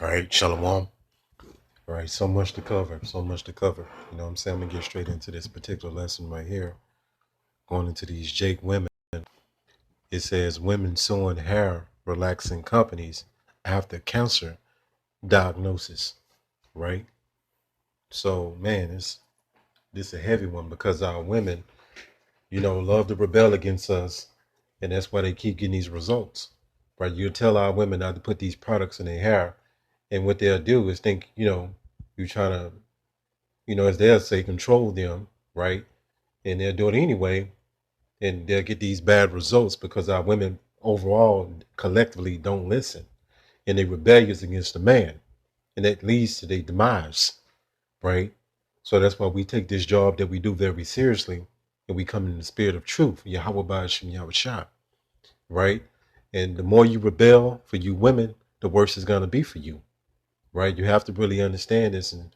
All right, Shalom. All right, so much to cover, so much to cover. You know what I'm saying? I'm going to get straight into this particular lesson right here. Going into these Jake women. It says women suing hair relaxing companies after cancer diagnosis, right? So, man, this a heavy one because our women, love to rebel against us, and that's why they keep getting these results, right? You tell our women not to put these products in their hair, and what they'll do is think, you're trying to, as they'll say, control them, right? And they'll do it anyway, and they'll get these bad results because our women overall collectively don't listen, and they rebellious against the man, and that leads to their demise, right? So that's why we take this job that we do very seriously, and we come in the spirit of truth, Yahweh Ba'ashim Yahweh Shah, right? And the more you rebel for you women, the worse it's gonna be for you, right? You have to really understand this, and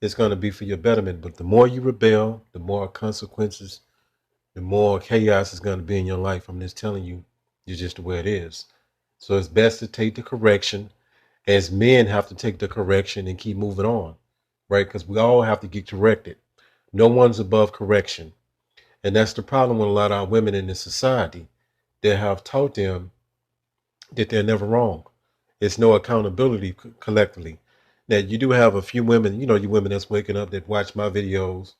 it's gonna be for your betterment. But the more you rebel, the more consequences, the more chaos is gonna be in your life. I'm just telling you, it's just the way it is. So it's best to take the correction, as men have to take the correction and keep moving on, right? Because we all have to get corrected. No one's above correction. And that's the problem with a lot of our women in this society. They have taught them that they're never wrong. It's no accountability collectively. Now, you do have a few women, you women that's waking up that watch my videos,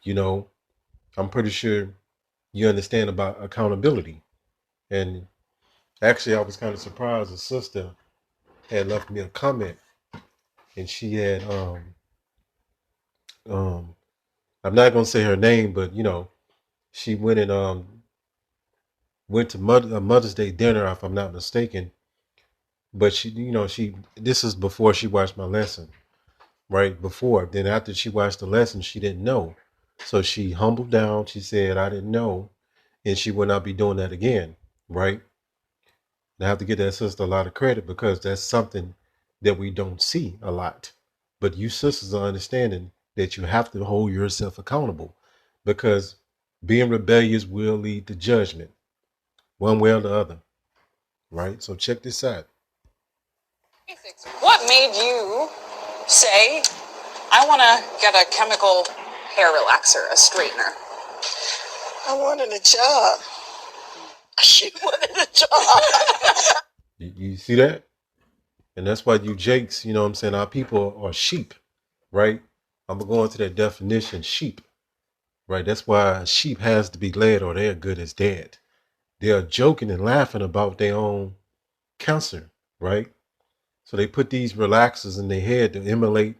you know, I'm pretty sure you understand about accountability. And actually, I was kind of surprised a sister had left me a comment, and she had um I'm not gonna say her name, but she went to Mother's Day dinner, if I'm not mistaken. But she this is before she watched my lesson, right? Before. Then after she watched the lesson, she didn't know. So she humbled down. She said, I didn't know. And she will not be doing that again, right? And I have to give that sister a lot of credit because that's something that we don't see a lot. But you sisters are understanding that you have to hold yourself accountable because being rebellious will lead to judgment, one way or the other, right? So check this out. What made you say, I want to get a chemical hair relaxer, a straightener? I wanted a job. She wanted a job. You see that? And that's why you Jakes, you know what I'm saying, our people are sheep, right? I'm going to go into that definition, sheep, right? That's why a sheep has to be led or they're good as dead. They are joking and laughing about their own cancer, right? So they put these relaxers in their head to emulate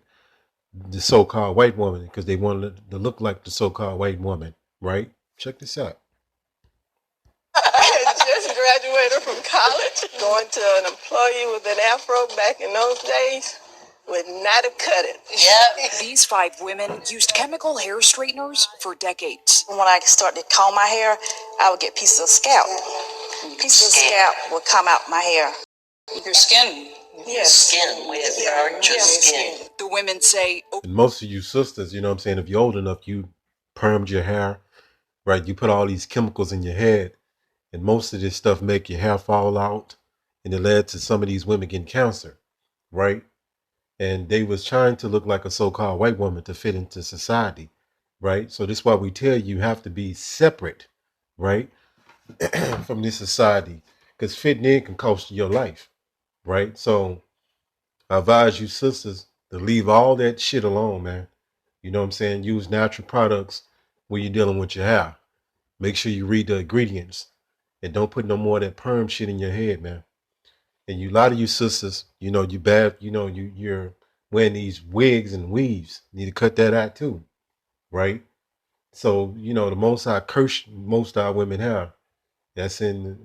the so-called white woman because they wanted to look like the so-called white woman, right? Check this out. I had just graduated from college. Going to an employee with an afro back in those days would not have cut it. Yep. These 5 women used chemical hair straighteners for decades. When I started to comb my hair, I would get pieces of scalp. Pieces of scalp would come out my hair. Your skin. Yes. Skin with your skin. The women say, And most of you sisters, you know what I'm saying, if you're old enough, you permed your hair, right? You put all these chemicals in your head, and most of this stuff make your hair fall out, and it led to some of these women getting cancer, right? And they was trying to look like a so-called white woman to fit into society, right? So this is why we tell you have to be separate, right, from this society, because fitting in can cost you your life, right? So I advise you sisters to leave all that shit alone, man. You know what I'm saying? Use natural products when you're dealing with your hair. Make sure you read the ingredients and don't put no more of that perm shit in your head, man. And a lot of you sisters, you bad, you're wearing these wigs and weaves. You need to cut that out too, right? So, the most I curse most of our women have, that's in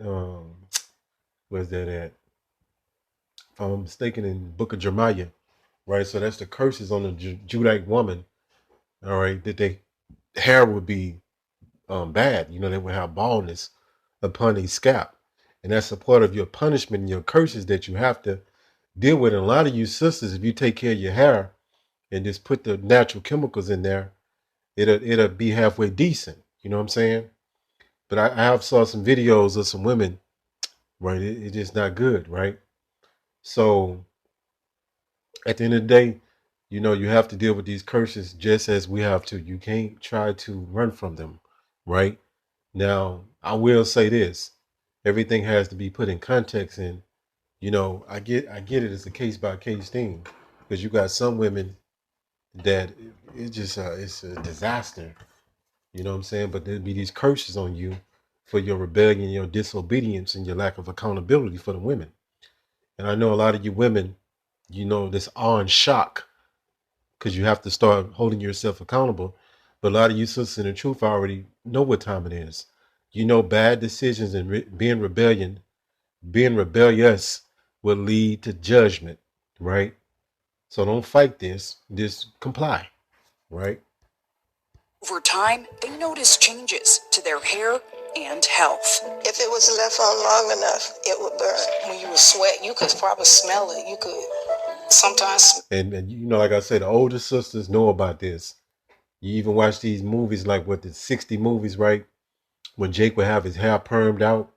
where's that at? If I'm mistaken, in the book of Jeremiah, right? So that's the curses on the Judite woman, all right, that their hair would be bad. They would have baldness upon a scalp. And that's a part of your punishment and your curses that you have to deal with. And a lot of you sisters, if you take care of your hair and just put the natural chemicals in there, it'll be halfway decent. You know what I'm saying? But I have saw some videos of some women, right? It's just not good, right? So At the end of the day, you have to deal with these curses just as we have to. You can't try to run from them, right? Now, I will say this. Everything has to be put in context, and I get it. It's a case by case thing, because you got some women that it's a disaster. You know what I'm saying? But there'll be these curses on you for your rebellion, your disobedience, and your lack of accountability for the women. And I know a lot of you women, this awe and shock, because you have to start holding yourself accountable. But a lot of you sisters in the truth already know what time it is. Bad decisions and being rebellious will lead to judgment, right? So don't fight this. Just comply, right? Over time, they noticed changes to their hair and health. If it was left on long enough, it would burn. When you would sweat, you could probably smell it. You could sometimes. And like I said, the older sisters know about this. You even watch these movies like the 60 movies, right? When Jake would have his hair permed out,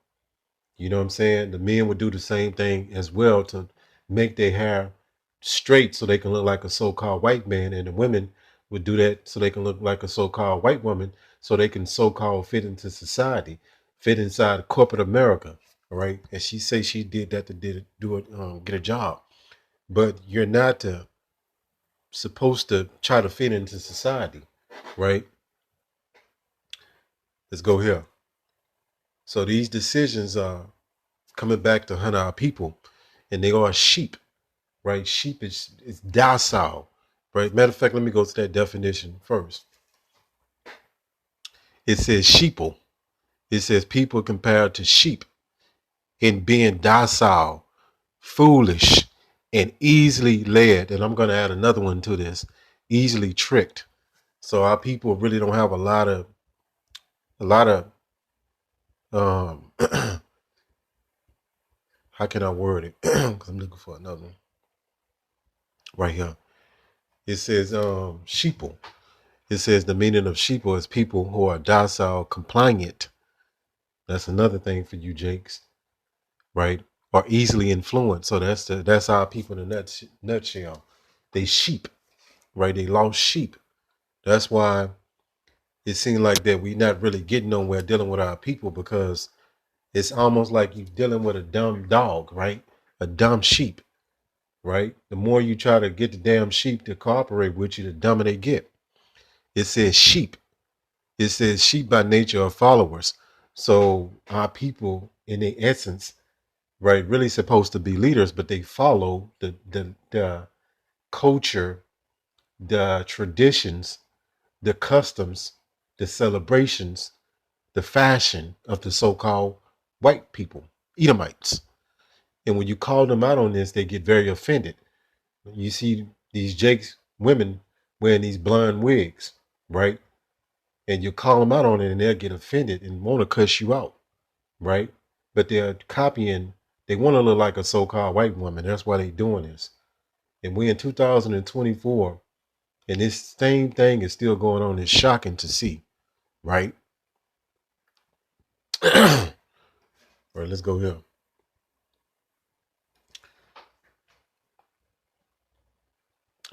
you know what I'm saying? The men would do the same thing as well to make their hair straight so they can look like a so-called white man. And the women would do that so they can look like a so-called white woman, so they can so-called fit into society, fit inside corporate America. All right. And she say she did that to get a job. But you're not supposed to try to fit into society, right? Let's go here. So these decisions are coming back to hunt our people, and they are sheep, right? Sheep is docile, right? Matter of fact, let me go to that definition first. It says sheeple. It says people compared to sheep in being docile, foolish, and easily led. And I'm going to add another one to this: easily tricked. So our people really don't have a lot of how can I word it? Because I'm looking for another one right here. It says sheeple. It says the meaning of sheeple is people who are docile, compliant. That's another thing for you, Jakes, right? Or easily influenced. So that's our people in a nutshell. They sheep, right? They lost sheep. That's why it seems like that we not really getting nowhere dealing with our people, because it's almost like you're dealing with a dumb dog, right? A dumb sheep, right? The more you try to get the damn sheep to cooperate with you, the dumber they get. It says sheep. It says sheep by nature are followers. So our people, in their essence, right, really supposed to be leaders, but they follow the culture, the traditions, the customs, the celebrations, the fashion of the so-called white people, Edomites. And when you call them out on this, they get very offended. You see these Jake's women wearing these blonde wigs, right? And you call them out on it and they'll get offended and want to cuss you out, right? But they're copying, they want to look like a so-called white woman. That's why they're doing this. And we're in 2024, and this same thing is still going on. It's shocking to see, right? All right, let's go here.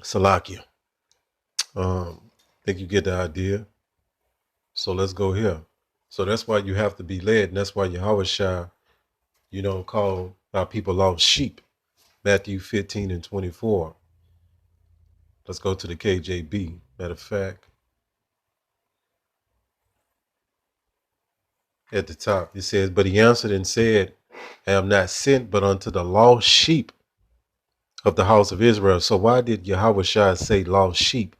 Salakia. Think you get the idea. So let's go here. So that's why you have to be led, and that's why Yahweh Shai, call our people lost sheep. Matthew 15 and 24. Let's go to the KJB. Matter of fact, at the top, it says, "But he answered and said, I am not sent but unto the lost sheep of the house of Israel." So why did Yahweh Shai say lost sheep?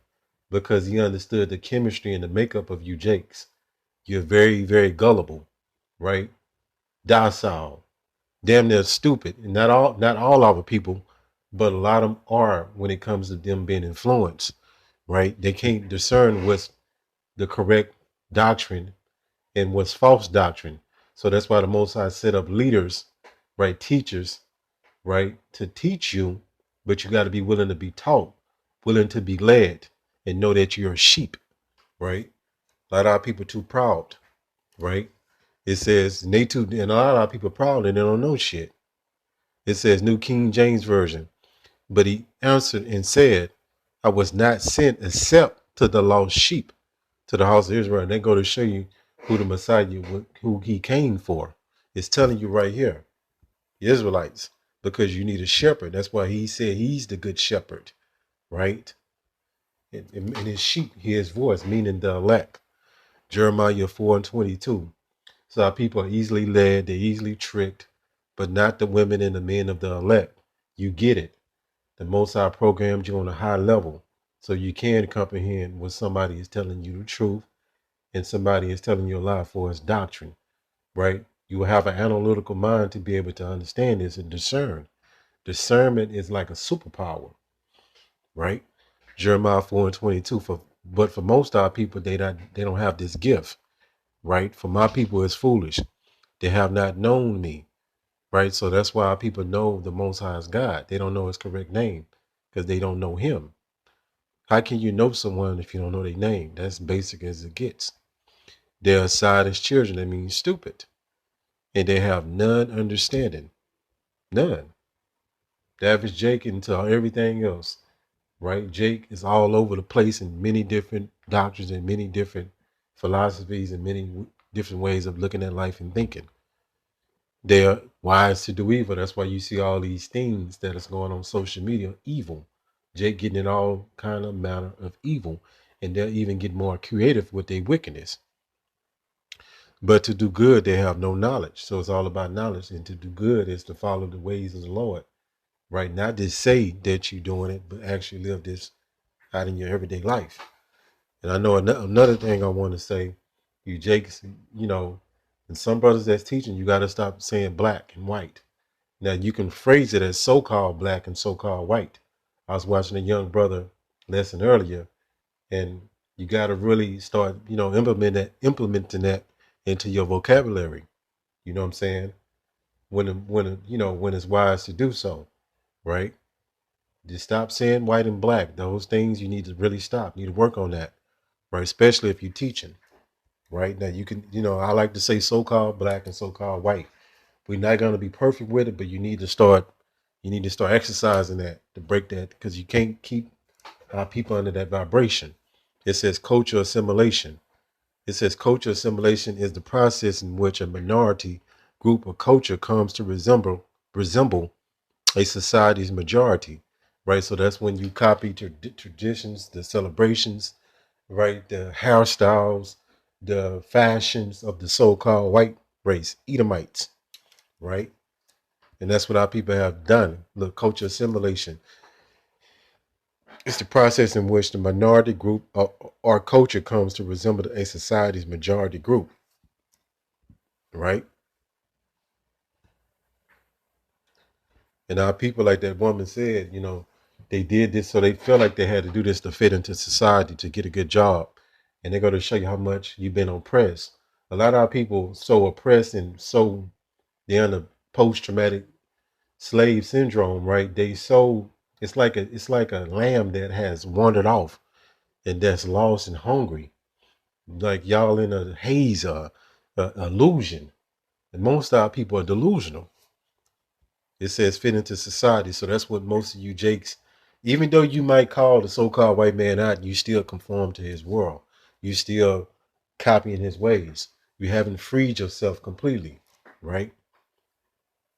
Because he understood the chemistry and the makeup of you Jakes. You're very, very gullible, right? Docile, damn near stupid. And not all our people, but a lot of them are when it comes to them being influenced, right? They can't discern what's the correct doctrine and what's false doctrine. So that's why the Most High set up leaders, right? Teachers, right? To teach you, but you got to be willing to be taught, willing to be led, and know that you're a sheep, right? A lot of our people too proud, right? It says, and a lot of our people proud and they don't know shit. It says New King James Version, But he answered and said, I was not sent except to the lost sheep, to the house of Israel. And they go to show you who the Messiah, who he came for. It's telling you right here, the Israelites, because you need a shepherd. That's why he said he's the good shepherd, right? And his sheep hear his voice, meaning the elect. Jeremiah 4:22. So our people are easily led, they're easily tricked, but not the women and the men of the elect. You get it. The Most High programmed you on a high level so you can comprehend when somebody is telling you the truth and somebody is telling you a lie for its doctrine, right? You will have an analytical mind to be able to understand this and discern. Discernment is like a superpower, right? Jeremiah 4:22. But for most of our people, they don't have this gift, right? For my people, it's foolish. They have not known me, right? So that's why our people know the Most High is God. They don't know his correct name because they don't know him. How can you know someone if you don't know their name? That's basic as it gets. They're aside as children. That means stupid. And they have none understanding. None. That is Jake into everything else, right? Jake is all over the place in many different doctrines and many different philosophies and many different ways of looking at life and thinking. They're wise to do evil. That's why you see all these things that is going on social media, evil. Jake getting in all kind of manner of evil. And they'll even get more creative with their wickedness. But to do good, they have no knowledge. So it's all about knowledge. And to do good is to follow the ways of the Lord, right? Not just say that you're doing it, but actually live this out in your everyday life. And I know another thing I want to say, you Jakes, and some brothers that's teaching, you got to stop saying black and white. Now you can phrase it as so-called black and so-called white. I was watching a young brother lesson earlier, and you got to really start, implementing that into your vocabulary. You know what I'm saying? When it's wise to do so, right? Just stop saying white and black. Those things you need to really stop. You need to work on that, right? Especially if you're teaching, right? Now you can, I like to say so-called black and so-called white. We're not going to be perfect with it, but you need to start exercising that to break that, because you can't keep our people under that vibration. It says cultural assimilation. It says cultural assimilation is the process in which a minority group or culture comes to resemble a society's majority, right? So that's when you copy traditions, the celebrations, right? The hairstyles, the fashions of the so-called white race, Edomites, right? And that's what our people have done. Look, culture assimilation. It's the process in which the minority group or culture comes to resemble a society's majority group, right? And our people, like that woman said, they did this so they felt like they had to do this to fit into society to get a good job. And they're going to show you how much you've been oppressed. A lot of our people so oppressed and so they're under post-traumatic slave syndrome, right? It's like a lamb that has wandered off and that's lost and hungry. Like y'all in a haze, illusion. And most of our people are delusional. It says fit into society. So that's what most of you Jakes, even though you might call the so-called white man out, you still conform to his world. You still copying his ways. You haven't freed yourself completely, right?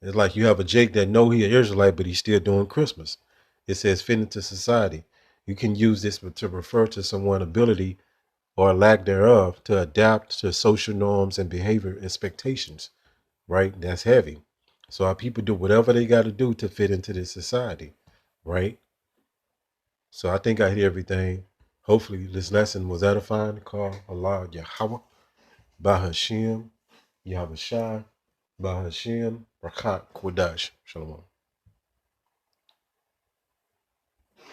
It's like you have a Jake that know he an Israelite, but he's still doing Christmas. It says fit into society. You can use this to refer to someone's ability or lack thereof to adapt to social norms and behavior expectations, right? That's heavy. So our people do whatever they got to do to fit into this society, right? So I think I hit everything. Hopefully this lesson was edifying. Call Allah Yahweh, Bahashim, Yahushua, Bahashim, Rakat, Kodash. Shalom.